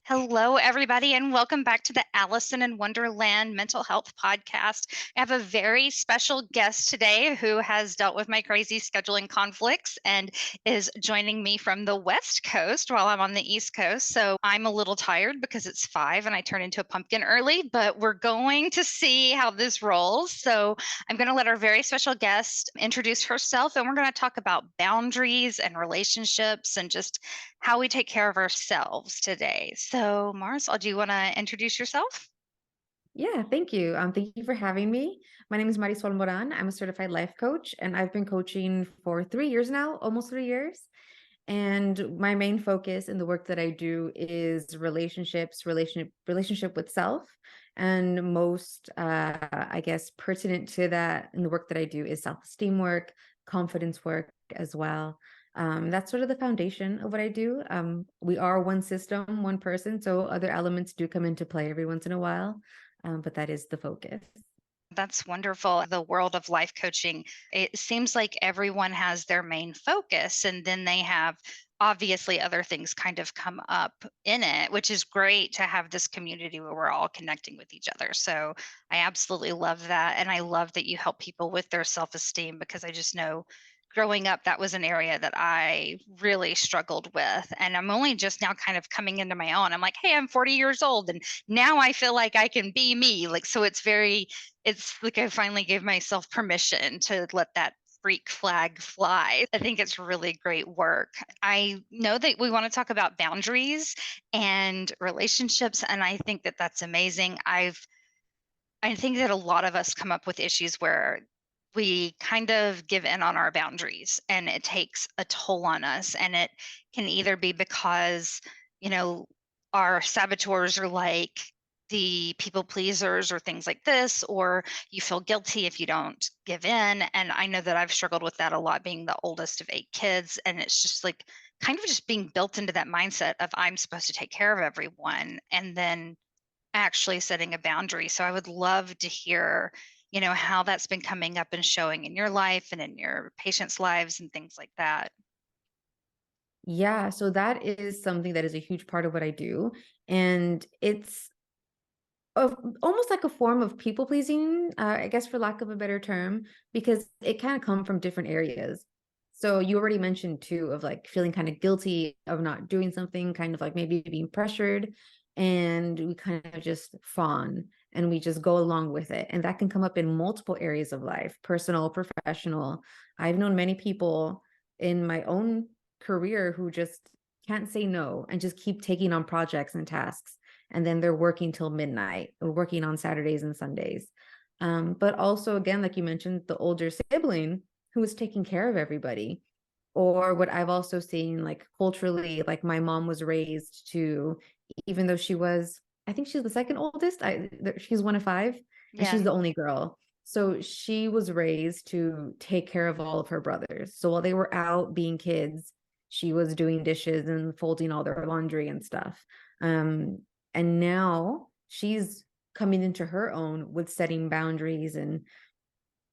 Hello, everybody, and welcome back to the Allison and Wonderland Mental Health Podcast. I have a very special guest today who has dealt with my crazy scheduling conflicts and is joining me from the West Coast while I'm on the East Coast. So I'm a little tired because it's 5 and I turn into a pumpkin early, but we're going to see how this rolls. So I'm going to let our very special guest introduce herself, and we're going to talk about boundaries and relationships and just how we take care of ourselves today. So, Marisol, do you want to introduce yourself? Yeah, thank you. Thank you for having me. My name is Marisol Moran. I'm a certified life coach, and I've been coaching for 3 years now, almost 3 years. And my main focus in the work that I do is relationship with self. And most, I guess, pertinent to that in the work that I do is self-esteem work, confidence work as well. That's sort of the foundation of what I do. We are one system, one person, so other elements do come into play every once in a while, but that is the focus. That's wonderful. The world of life coaching, it seems like everyone has their main focus, and then they have obviously other things kind of come up in it, which is great to have this community where we're all connecting with each other. So I absolutely love that. And I love that you help people with their self esteem because I just know growing up, that was an area that I really struggled with. And I'm only just now kind of coming into my own. I'm like, hey, I'm 40 years old and now I feel like I can be me. Like, so it's like I finally gave myself permission to let that freak flag fly. I think it's really great work. I know that we want to talk about boundaries and relationships, and I think that that's amazing. I think that a lot of us come up with issues where we kind of give in on our boundaries and it takes a toll on us. And it can either be because, you know, our saboteurs are like the people pleasers or things like this, or you feel guilty if you don't give in. And I know that I've struggled with that a lot being the oldest of 8 kids. And it's just like kind of just being built into that mindset of I'm supposed to take care of everyone. And then actually setting a boundary. So I would love to hear, how that's been coming up and showing in your life and in your patients' lives and things like that. Yeah, so that is something that is a huge part of what I do. And it's almost like a form of people pleasing, I guess, for lack of a better term, because it can come from different areas. So you already mentioned too of like feeling kind of guilty of not doing something, kind of like maybe being pressured, and we kind of just fawn and we just go along with it. And that can come up in multiple areas of life, personal, professional. I've known many people in my own career who just can't say no and just keep taking on projects and tasks, and then they're working till midnight or working on Saturdays and Sundays. But also, again, like you mentioned, the older sibling who is taking care of everybody. Or what I've also seen, like culturally, like my mom was raised to, even though I think she's the second oldest. She's one of five, and she's Yeah. the only girl. So she was raised to take care of all of her brothers. So while they were out being kids, she was doing dishes and folding all their laundry and stuff. Um, and now she's coming into her own with setting boundaries. And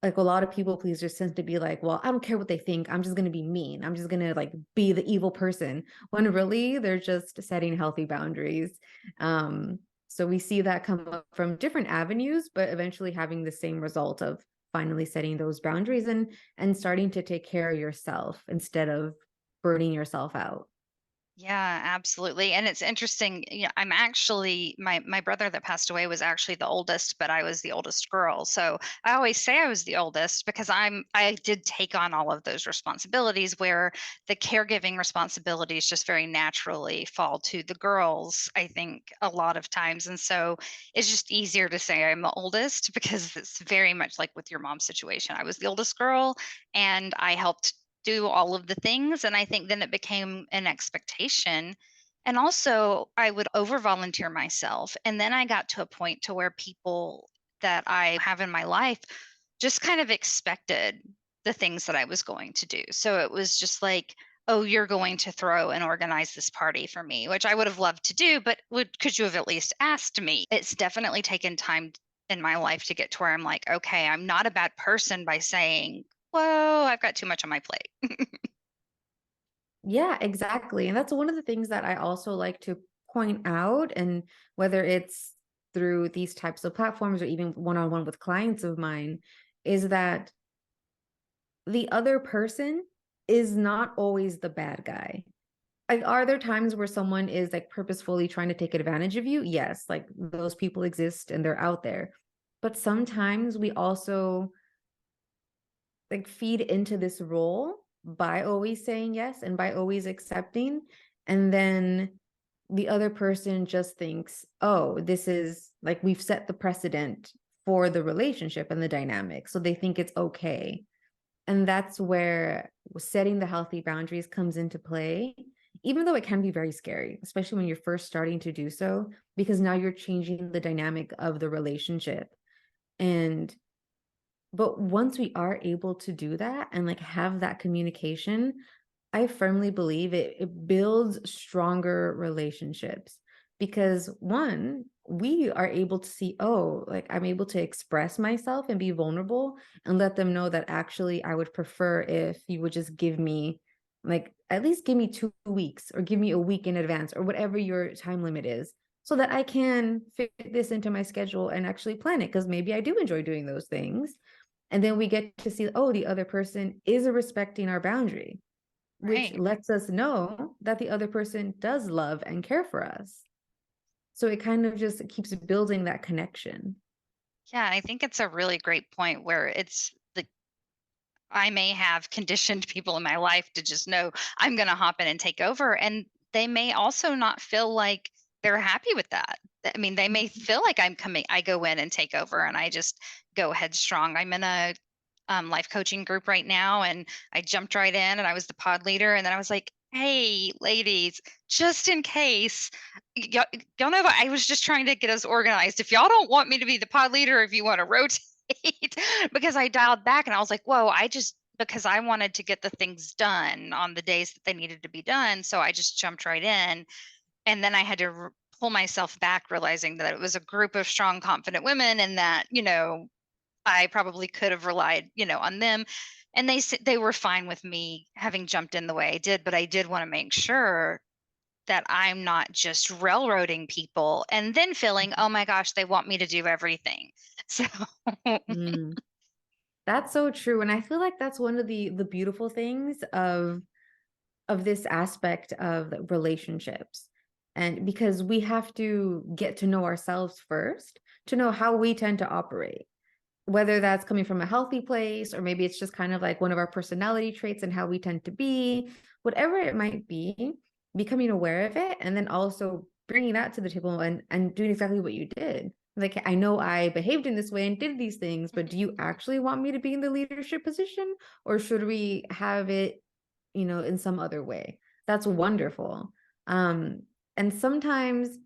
like a lot of people pleasers tend to be like, well, I don't care what they think. I'm just going to be mean. I'm just going to like be the evil person, when really they're just setting healthy boundaries. So we see that come up from different avenues, but eventually having the same result of finally setting those boundaries and starting to take care of yourself instead of burning yourself out. Yeah, absolutely. And it's interesting, I'm actually my brother that passed away was actually the oldest, but I was the oldest girl. So I always say I was the oldest because I did take on all of those responsibilities where the caregiving responsibilities just very naturally fall to the girls, I think a lot of times. And so it's just easier to say I'm the oldest because it's very much like with your mom's situation. I was the oldest girl and I helped do all of the things. And I think then it became an expectation. And also, I would over volunteer myself. And then I got to a point to where people that I have in my life just kind of expected the things that I was going to do. So it was just like, oh, you're going to throw and organize this party for me, which I would have loved to do, but could you have at least asked me? It's definitely taken time in my life to get to where I'm like, okay, I'm not a bad person by saying, whoa, I've got too much on my plate. Yeah, exactly. And that's one of the things that I also like to point out, and whether it's through these types of platforms or even one-on-one with clients of mine, is that the other person is not always the bad guy. Like, are there times where someone is like purposefully trying to take advantage of you? Yes, like those people exist and they're out there. But sometimes we also like feed into this role by always saying yes and by always accepting. And then the other person just thinks, oh, this is like we've set the precedent for the relationship and the dynamic. So they think it's okay. And that's where setting the healthy boundaries comes into play, even though it can be very scary, especially when you're first starting to do so, because now you're changing the dynamic of the relationship. And but once we are able to do that and like have that communication, I firmly believe it builds stronger relationships because one, we are able to see, oh, like I'm able to express myself and be vulnerable and let them know that actually I would prefer if you would just give me like at least give me 2 weeks or give me a week in advance or whatever your time limit is so that I can fit this into my schedule and actually plan it because maybe I do enjoy doing those things. And then we get to see, oh, the other person is respecting our boundary, which Right. lets us know that the other person does love and care for us. So it kind of just keeps building that connection. Yeah, I think it's a really great point where it's the I may have conditioned people in my life to just know I'm going to hop in and take over. And they may also not feel like they're happy with that. I mean, they may Mhm. feel like I go in and take over and I just go headstrong. I'm in a life coaching group right now and I jumped right in and I was the pod leader. And then I was like, hey, ladies, just in case, y'all know, I was just trying to get us organized. If y'all don't want me to be the pod leader, if you want to rotate, because I dialed back and I was like, whoa, because I wanted to get the things done on the days that they needed to be done. So I just jumped right in. And then I had to pull myself back, realizing that it was a group of strong, confident women and that, I probably could have relied, on them. And they were fine with me having jumped in the way I did, but I did want to make sure that I'm not just railroading people and then feeling, oh my gosh, they want me to do everything. So Mm, that's so true. And I feel like that's one of the beautiful things of this aspect of the relationships. And because we have to get to know ourselves first to know how we tend to operate, whether that's coming from a healthy place or maybe it's just kind of like one of our personality traits and how we tend to be, whatever it might be, becoming aware of it and then also bringing that to the table and doing exactly what you did. Like, I know I behaved in this way and did these things, but do you actually want me to be in the leadership position or should we have it, in some other way? That's wonderful. Um, and sometimes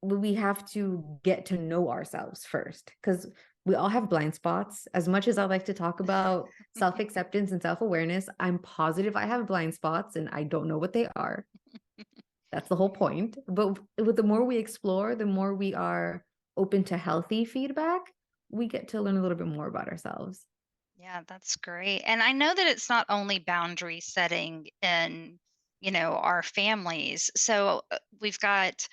we have to get to know ourselves first because we all have blind spots. As much as I like to talk about self acceptance and self awareness, I'm positive I have blind spots and I don't know what they are. That's the whole point. But with the more we explore, the more we are open to healthy feedback, we get to learn a little bit more about ourselves. Yeah, that's great. And I know that it's not only boundary setting in, our families. So we've got,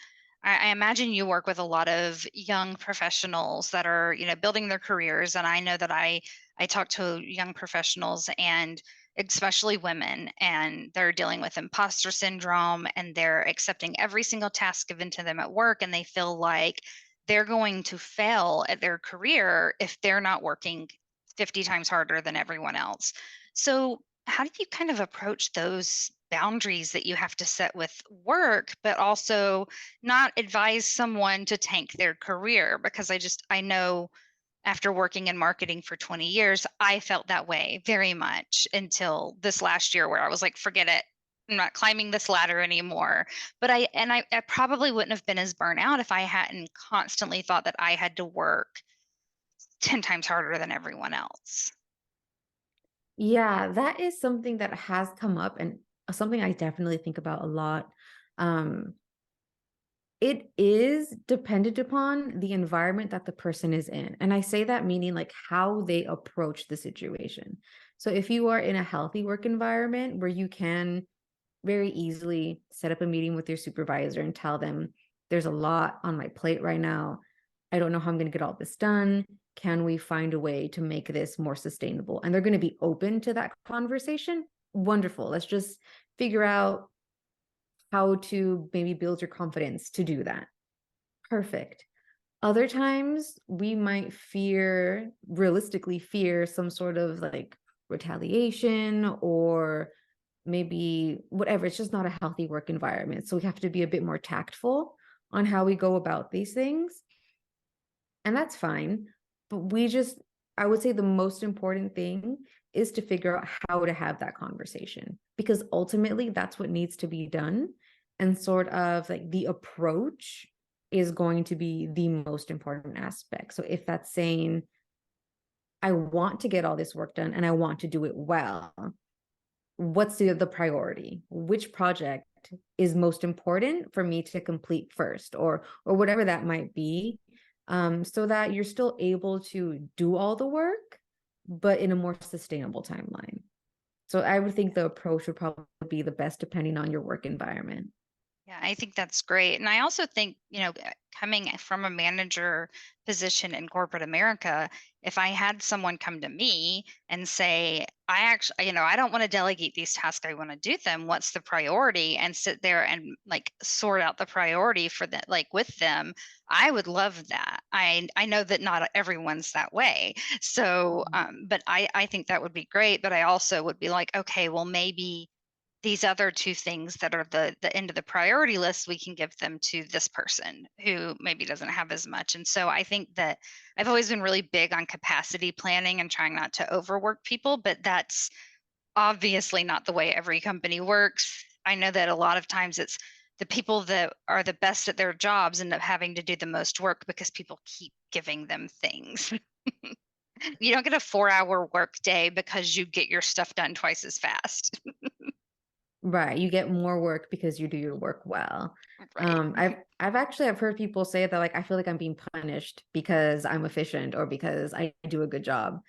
I imagine you work with a lot of young professionals that are, building their careers. And I know that I talk to young professionals and especially women, and they're dealing with imposter syndrome and they're accepting every single task given to them at work. And they feel like they're going to fail at their career if they're not working 50 times harder than everyone else. So, how do you kind of approach those boundaries that you have to set with work, but also not advise someone to tank their career? Because I know after working in marketing for 20 years, I felt that way very much until this last year where I was like, forget it. I'm not climbing this ladder anymore. But I probably wouldn't have been as burnt out if I hadn't constantly thought that I had to work 10 times harder than everyone else. Yeah, that is something that has come up and something I definitely think about a lot. Um, It is dependent upon the environment that the person is in. And I say that meaning like how they approach the situation. So if you are in a healthy work environment where you can very easily set up a meeting with your supervisor and tell them, there's a lot on my plate right now. I don't know how I'm going to get all this done. Can we find a way to make this more sustainable? And they're going to be open to that conversation. Wonderful. Let's just figure out how to maybe build your confidence to do that. Perfect. Other times we might realistically fear some sort of like retaliation or maybe whatever. It's just not a healthy work environment. So we have to be a bit more tactful on how we go about these things. And that's fine. But I would say the most important thing is to figure out how to have that conversation, because ultimately that's what needs to be done. And sort of like the approach is going to be the most important aspect. So if that's saying, I want to get all this work done and I want to do it well, what's the priority? Which project is most important for me to complete first, or whatever that might be, so that you're still able to do all the work, but in a more sustainable timeline. So I would think the approach would probably be the best depending on your work environment. Yeah, I think that's great. And I also think, coming from a manager position in corporate America, if I had someone come to me and say, I actually, I don't want to delegate these tasks, I want to do them. What's the priority? And sit there and like sort out the priority for that, like with them, I would love that. I know that not everyone's that way. So, but I think that would be great. But I also would be like, okay, well, maybe these other two things that are the end of the priority list, we can give them to this person who maybe doesn't have as much. And so I think that I've always been really big on capacity planning and trying not to overwork people, but that's obviously not the way every company works. I know that a lot of times it's the people that are the best at their jobs end up having to do the most work because people keep giving them things. You don't get a 4-hour work day because you get your stuff done twice as fast. Right, you get more work because you do your work well. Right. I've heard people say that, like, I feel like I'm being punished because I'm efficient or because I do a good job.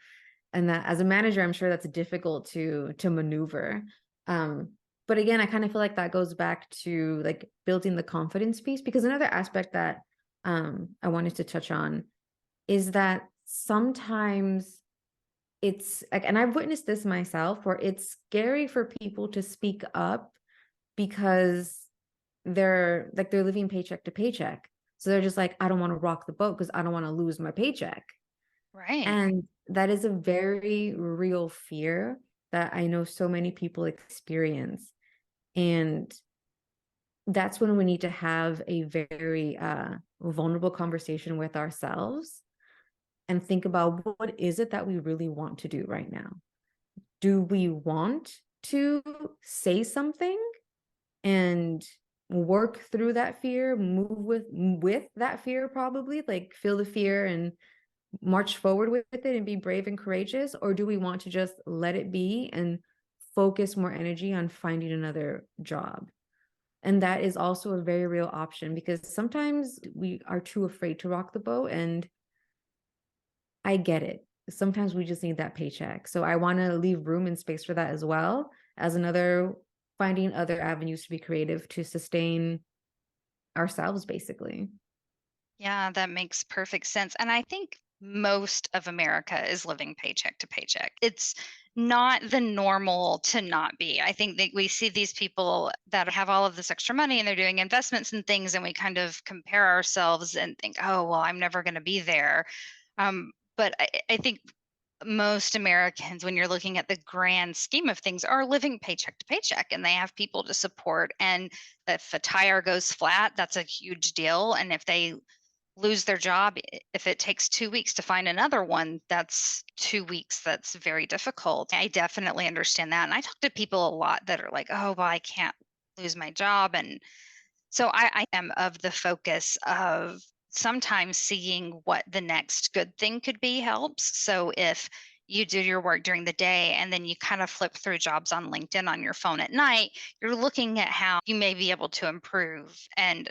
And that as a manager, I'm sure that's difficult to maneuver. Um, but again, I kind of feel like that goes back to like building the confidence piece, because another aspect that I wanted to touch on is that sometimes it's like, and I've witnessed this myself, where it's scary for people to speak up because they're living paycheck to paycheck. So they're just like, I don't want to rock the boat because I don't want to lose my paycheck. Right. And that is a very real fear that I know so many people experience. And that's when we need to have a very vulnerable conversation with ourselves and think about, what is it that we really want to do right now? Do we want to say something and work through that fear, move with that fear, probably like feel the fear and march forward with it and be brave and courageous? Or do we want to just let it be and focus more energy on finding another job? And that is also a very real option, because sometimes we are too afraid to rock the boat. And I get it. Sometimes we just need that paycheck. So I want to leave room and space for that, as well as another finding other avenues to be creative to sustain ourselves, basically. Yeah, that makes perfect sense. And I think most of America is living paycheck to paycheck. It's not the normal to not be. I think that we see these people that have all of this extra money and they're doing investments and things, and we kind of compare ourselves and think, oh, well, I'm never going to be there. But I think most Americans, when you're looking at the grand scheme of things, are living paycheck to paycheck and they have people to support. And if a tire goes flat, that's a huge deal. And if they lose their job, if it takes 2 weeks to find another one, that's 2 weeks. That's very difficult. I definitely understand that. And I talk to people a lot that are like, oh, well, I can't lose my job. And so I am of the focus of sometimes seeing what the next good thing could be helps. So if you do your work during the day and then you kind of flip through jobs on LinkedIn on your phone at night, you're looking at how you may be able to improve. And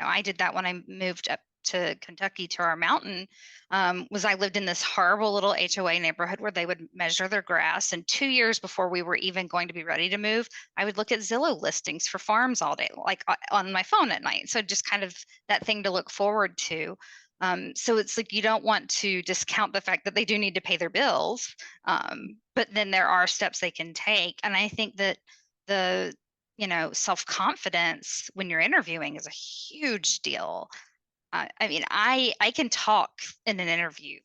I did that when I moved up to Kentucky to our mountain, was I lived in this horrible little HOA neighborhood where they would measure their grass. And 2 years before we were even going to be ready to move, I would look at Zillow listings for farms all day, like on my phone at night. So just kind of that thing to look forward to. So it's like you don't want to discount the fact that they do need to pay their bills, but then there are steps they can take. And I think that the self confidence when you're interviewing is a huge deal. I mean, I can talk in an interview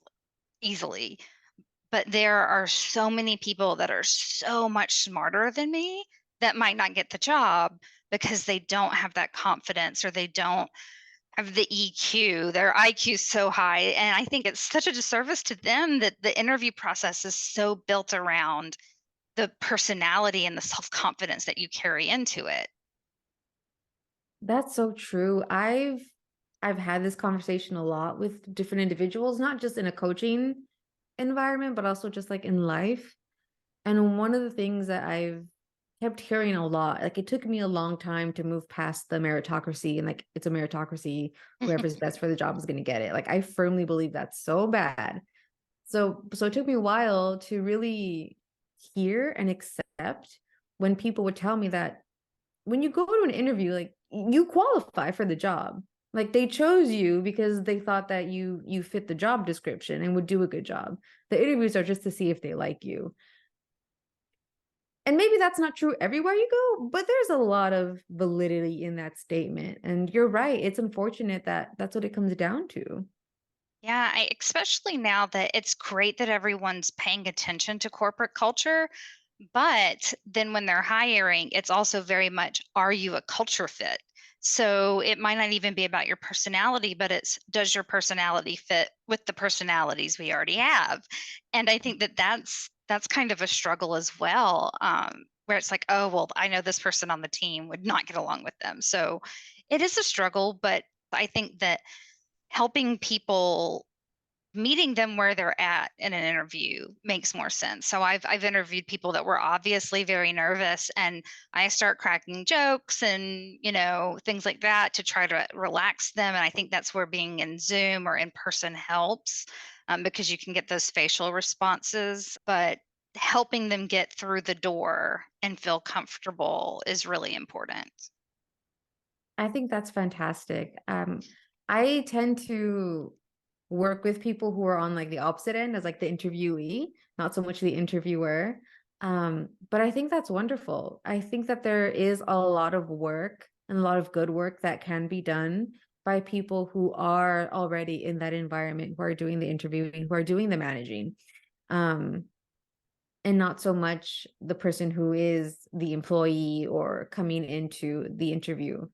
easily, but there are so many people that are so much smarter than me that might not get the job because they don't have that confidence or they don't have the EQ. Their IQ is so high. And I think it's such a disservice to them that the interview process is so built around the personality and the self-confidence that you carry into it. That's so true. I've had this conversation a lot with different individuals, not just in a coaching environment, but also just like in life. And one of the things that I've kept hearing a lot, like it took me a long time to move past the meritocracy and like it's a meritocracy, whoever's best for the job is going to get it. Like I firmly believe that's so bad. So it took me a while to really hear and accept when people would tell me that when you go to an interview, like you qualify for the job. Like they chose you because they thought that you fit the job description and would do a good job. The interviews are just to see if they like you. And maybe that's not true everywhere you go, but there's a lot of validity in that statement. And you're right. It's unfortunate that that's what it comes down to. Yeah, especially now that it's great that everyone's paying attention to corporate culture, but then when they're hiring, it's also very much, are you a culture fit? So it might not even be about your personality, but it's, does your personality fit with the personalities we already have? And I think that that's kind of a struggle as well, where it's like, oh, well, I know this person on the team would not get along with them. So it is a struggle, but I think that helping people, meeting them where they're at in an interview makes more sense. So I've interviewed people that were obviously very nervous, and I start cracking jokes and things like that to try to relax them. And I think that's where being in Zoom or in person helps, because you can get those facial responses. But helping them get through the door and feel comfortable is really important. I think that's fantastic. I tend to work with people who are on like the opposite end as like the interviewee, not so much the interviewer. But I think that's wonderful. I think that there is a lot of work and a lot of good work that can be done by people who are already in that environment, who are doing the interviewing, who are doing the managing. Um, and not so much the person who is the employee or coming into the interview.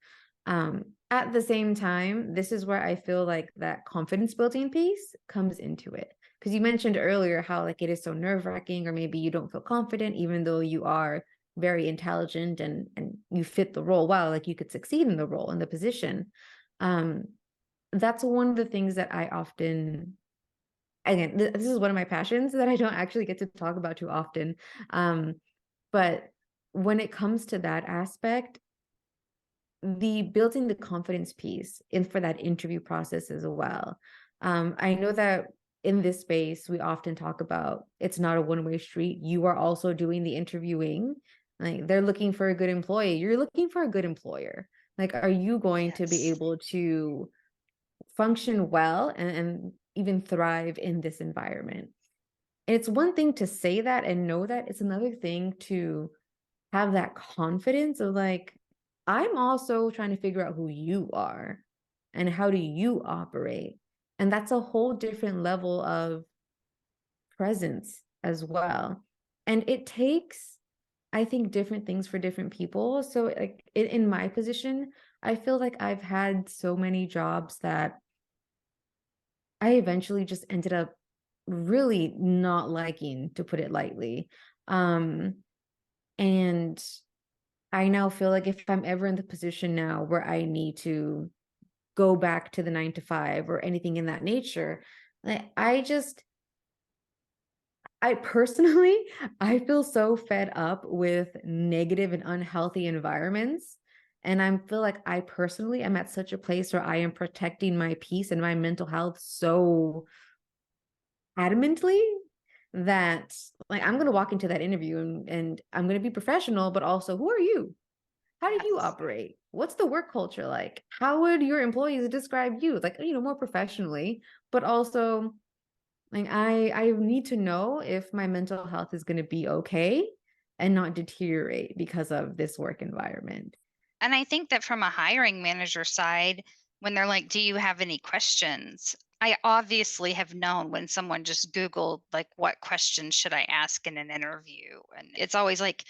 At the same time, this is where I feel like that confidence building piece comes into it. Because you mentioned earlier how like it is so nerve-wracking, or maybe you don't feel confident, even though you are very intelligent and you fit the role well, like you could succeed in the role, in the position. Um, that's one of the things that I often, again, this is one of my passions that I don't actually get to talk about too often. Um, but when it comes to that aspect, the building the confidence piece in for that interview process as well. I know that in this space, we often talk about it's not a one-way street. You are also doing the interviewing. Like they're looking for a good employee. You're looking for a good employer. Like, are you going to be Yes. able to function well and even thrive in this environment? And it's one thing to say that and know that, it's another thing to have that confidence of like, I'm also trying to figure out who you are and how do you operate. And that's a whole different level of presence as well. And it takes, I think, different things for different people. So like in my position, I feel like I've had so many jobs that I eventually just ended up really not liking, to put it lightly. Um, and I now feel like if I'm ever in the position now where I need to go back to the 9 to 5 or anything in that nature, I personally, I feel so fed up with negative and unhealthy environments And I feel like I personally am at such a place where I am protecting my peace and my mental health so adamantly that like I'm gonna walk into that interview and I'm gonna be professional, but also who are you? How do you Yes. operate? What's the work culture like? How would your employees describe you? Like, more professionally, but also like I need to know if my mental health is gonna be okay and not deteriorate because of this work environment. And I think that from a hiring manager side, when they're like, "Do you have any questions?" I obviously have known when someone just Googled, like, what questions should I ask in an interview? And it's always like,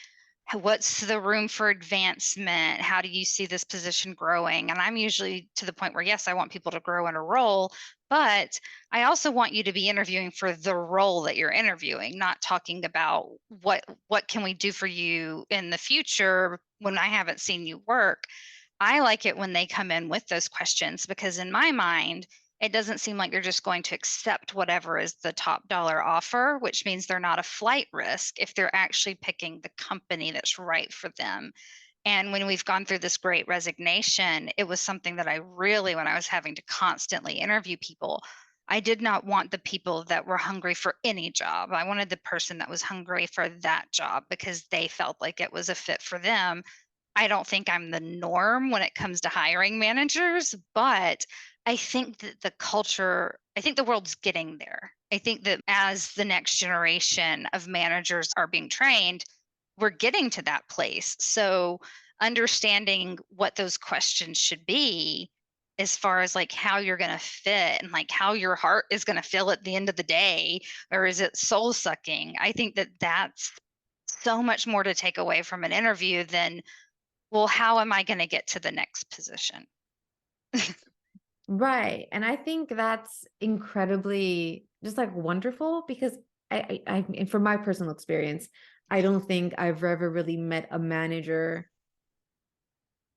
What's the room for advancement? How do you see this position growing?" And I'm usually to the point where, yes, I want people to grow in a role, but I also want you to be interviewing for the role that you're interviewing, not talking about what can we do for you in the future when I haven't seen you work. I like it when they come in with those questions because, in my mind, it doesn't seem like they're just going to accept whatever is the top dollar offer, which means they're not a flight risk if they're actually picking the company that's right for them. And when we've gone through this great resignation, it was something that I really, when I was having to constantly interview people, I did not want the people that were hungry for any job. I wanted the person that was hungry for that job because they felt like it was a fit for them. I don't think I'm the norm when it comes to hiring managers, but I think that I think the world's getting there. I think that as the next generation of managers are being trained, we're getting to that place. So understanding what those questions should be as far as like how you're going to fit and like how your heart is going to feel at the end of the day, or is it soul sucking? I think that that's so much more to take away from an interview than, well, how am I gonna get to the next position? Right. And I think that's incredibly just like wonderful because and from my personal experience, I don't think I've ever really met a manager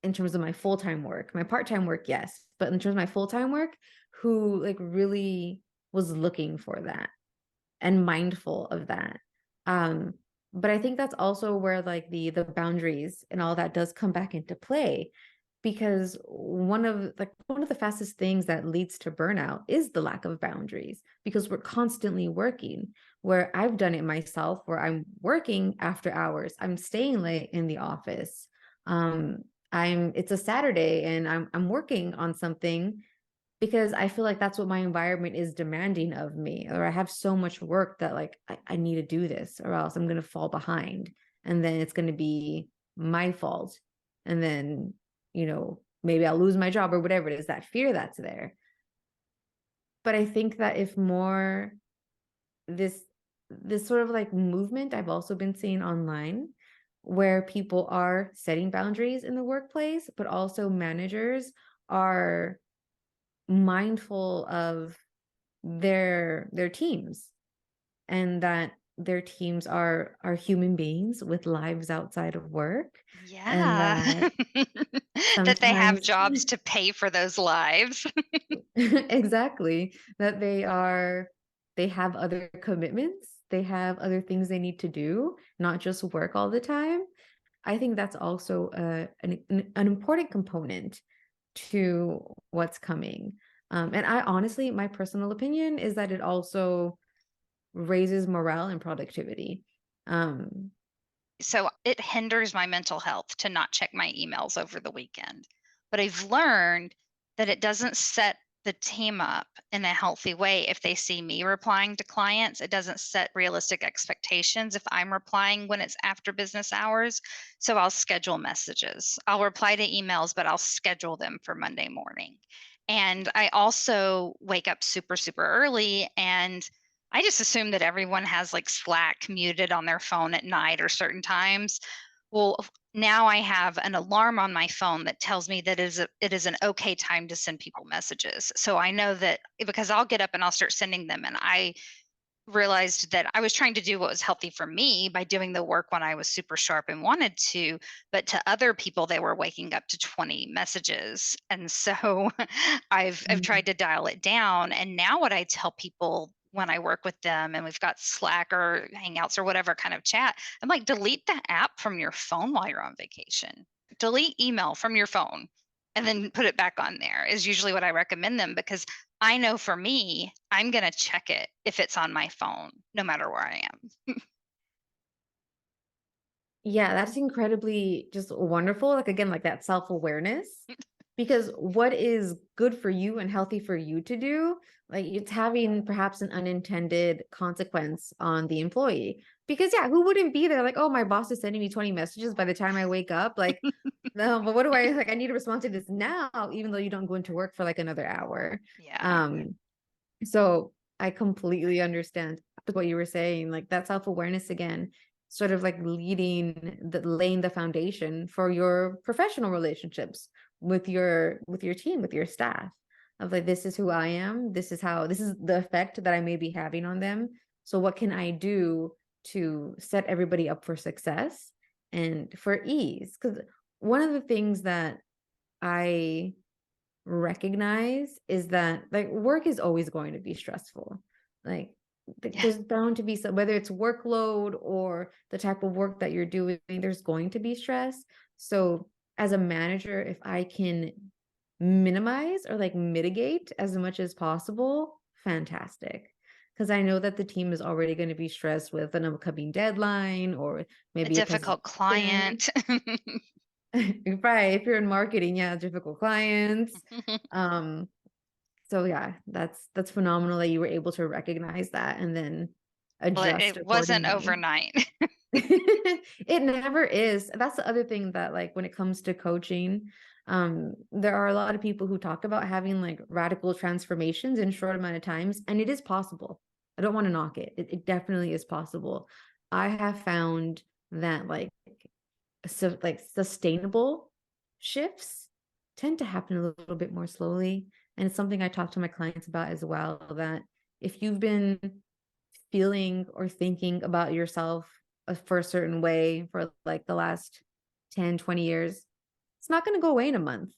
in terms of my full-time work. My part-time work, yes, but in terms of my full-time work, who like really was looking for that and mindful of that. Um, but I think that's also where like the boundaries and all that does come back into play because one of the fastest things that leads to burnout is the lack of boundaries because we're constantly working. Where I've done it myself, where I'm working after hours, I'm staying late in the office. Um, it's a Saturday and I'm working on something because I feel like that's what my environment is demanding of me, or I have so much work that like I need to do this, or else I'm going to fall behind, and then it's going to be my fault, and then maybe I'll lose my job or whatever it is. That fear that's there. But I think that if more this this sort of like movement I've also been seeing online, where people are setting boundaries in the workplace, but also managers are mindful of their teams and that their teams are human beings with lives outside of work and Yeah. that That they have sometimes jobs to pay for those lives. exactly that they have other commitments, they have other things they need to do, not just work all the time. I think that's also an important component to what's coming. And I honestly, my personal opinion is that it also raises morale and productivity. Um, So it hinders my mental health to not check my emails over the weekend. But I've learned that it doesn't set the team up in a healthy way if they see me replying to clients. It doesn't set realistic expectations if I'm replying when it's after business hours. So I'll schedule messages. I'll reply to emails, but I'll schedule them for Monday morning. And I also wake up super, super early, and I just assume that everyone has like Slack muted on their phone at night or certain times. Well, now I have an alarm on my phone that tells me that it is an okay time to send people messages. So I know that because I'll get up and I'll start sending them. And I realized that I was trying to do what was healthy for me by doing the work when I was super sharp and wanted to, but to other people they were waking up to 20 messages. And so I've mm, tried to dial it down, and now what I tell people when I work with them and we've got Slack or Hangouts or whatever kind of chat, I'm like, delete the app from your phone while you're on vacation. delete email from your phone and then put it back on there is usually what I recommend them, because I know for me, I'm going to check it if it's on my phone, no matter where I am. Yeah, that's incredibly just wonderful. Like again, like that self-awareness. Because what is good for you and healthy for you to do, like it's having perhaps an unintended consequence on the employee. Because yeah, who wouldn't be there like, oh, my boss is sending me 20 messages by the time I wake up? Like, no, but what do I like? I need to respond to this now, even though you don't go into work for like another hour. Yeah, Um, so I completely understand what you were saying, like that self-awareness again, sort of like laying the foundation for your professional relationships with your team, with your staff. Of like, this is who I am, this is the effect that I may be having on them. So what can I do to set everybody up for success and for ease? Because one of the things that I recognize is that like work is always going to be stressful. Like yeah, there's bound to be some, whether it's workload or the type of work that you're doing, there's going to be stress. So as a manager, if I can minimize or like mitigate as much as possible, fantastic. Because I know that the team is already going to be stressed with an upcoming deadline or a maybe a difficult presentation. client. Right. If you're in marketing, yeah, difficult clients. Um, so yeah, that's phenomenal that you were able to recognize that and then Well, adjust it wasn't accordingly. overnight. It never is. That's the other thing that like when it comes to coaching, there are a lot of people who talk about having like radical transformations in short amount of times, and it is possible. I don't want to knock it. It definitely is possible. I have found that like sustainable shifts tend to happen a little bit more slowly. And it's something I talk to my clients about as well, that if you've been feeling or thinking about yourself for a certain way for like the last 10, 20 years, it's not going to go away in a month.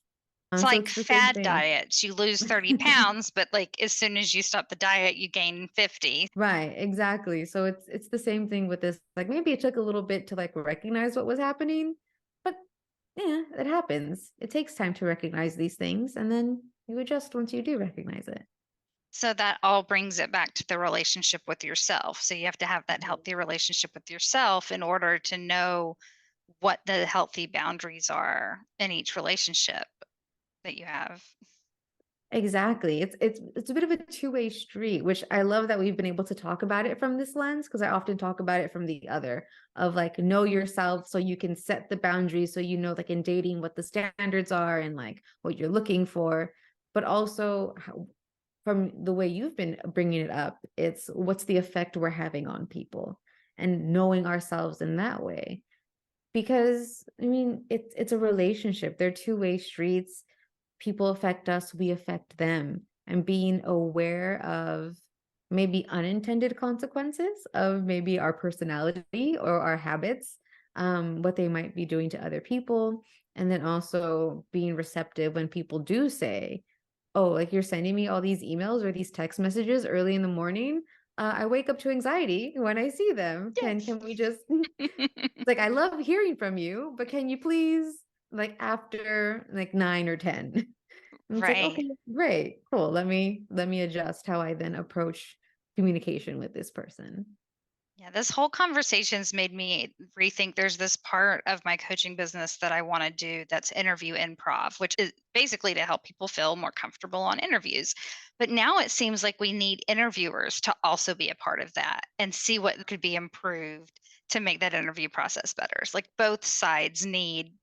It's So like it's the same fad thing. diets. You lose 30 pounds, but like as soon as you stop the diet, you gain 50. Right, exactly. So it's the same thing with this. Like maybe it took a little bit to like recognize what was happening, but yeah, it happens. It takes time to recognize these things and then you adjust once you do recognize it. So that all brings it back to the relationship with yourself. So you have to have that Mhm. healthy relationship with yourself in order to know what the healthy boundaries are in each relationship that you have. Exactly. It's a bit of a two-way street, which I love that we've been able to talk about it from this lens because I often talk about it from the other of like know yourself so you can set the boundaries so you know like in dating what the standards are and like what you're looking for, but also from the way you've been bringing it up, it's what's the effect we're having on people and knowing ourselves in that way. Because I mean, it's a relationship. They're two-way streets. People affect us, we affect them. And being aware of maybe unintended consequences of maybe our personality or our habits, what they might be doing to other people. And then also being receptive when people do say, oh, like you're sending me all these emails or these text messages early in the morning. I wake up to anxiety when I see them. Can we just like I love hearing from you, but can you please like after like 9 or 10? And it's like, Right. okay, great, cool. Let me adjust how I then approach communication with this person. Yeah, this whole conversation's made me rethink. There's this part of my coaching business that I want to do that's interview improv, which is basically to help people feel more comfortable on interviews. But now it seems like we need interviewers to also be a part of that and see what could be improved to make that interview process better. It's like both sides need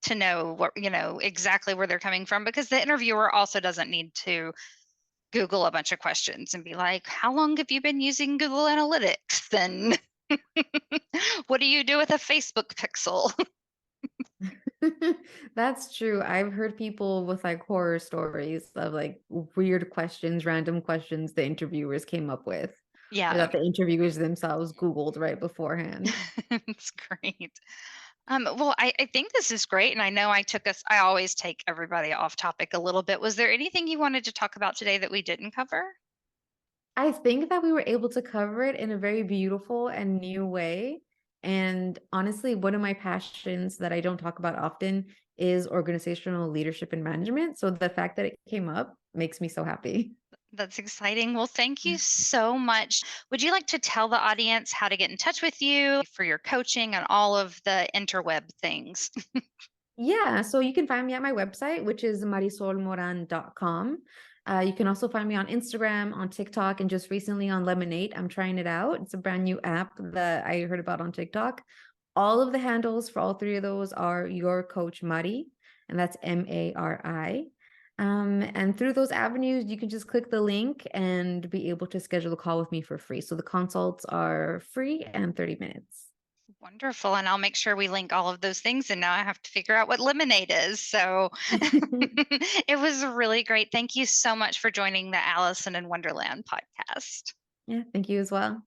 to know what, exactly where they're coming from, because the interviewer also doesn't need to Google a bunch of questions and be like, how long have you been using Google Analytics? And what do you do with a Facebook pixel? That's true. I've heard people with like horror stories of like weird questions, random questions the interviewers came up with, or Yeah, that the interviewers themselves Googled right beforehand. it's great. Well, I think this is great. And I know I always take everybody off topic a little bit. Was there anything you wanted to talk about today that we didn't cover? I think that we were able to cover it in a very beautiful and new way. And honestly, one of my passions that I don't talk about often is organizational leadership and management. So the fact that it came up makes me so happy. That's exciting. Well, thank you so much. Would you like to tell the audience how to get in touch with you for your coaching and all of the interweb things? Yeah, so you can find me at my website, which is marisolmoran.com. You can also find me on Instagram, on TikTok, and just recently on Lemonade. I'm trying it out. It's a brand new app that I heard about on TikTok. All of the handles for all three of those are your coach Mari, and that's Mari. And through those avenues, you can just click the link and be able to schedule a call with me for free. So the consults are free and 30 minutes. Wonderful. And I'll make sure we link all of those things. And now I have to figure out what lemonade is. So it was really great. Thank you so much for joining the Allison in Wonderland podcast. Yeah, thank you as well.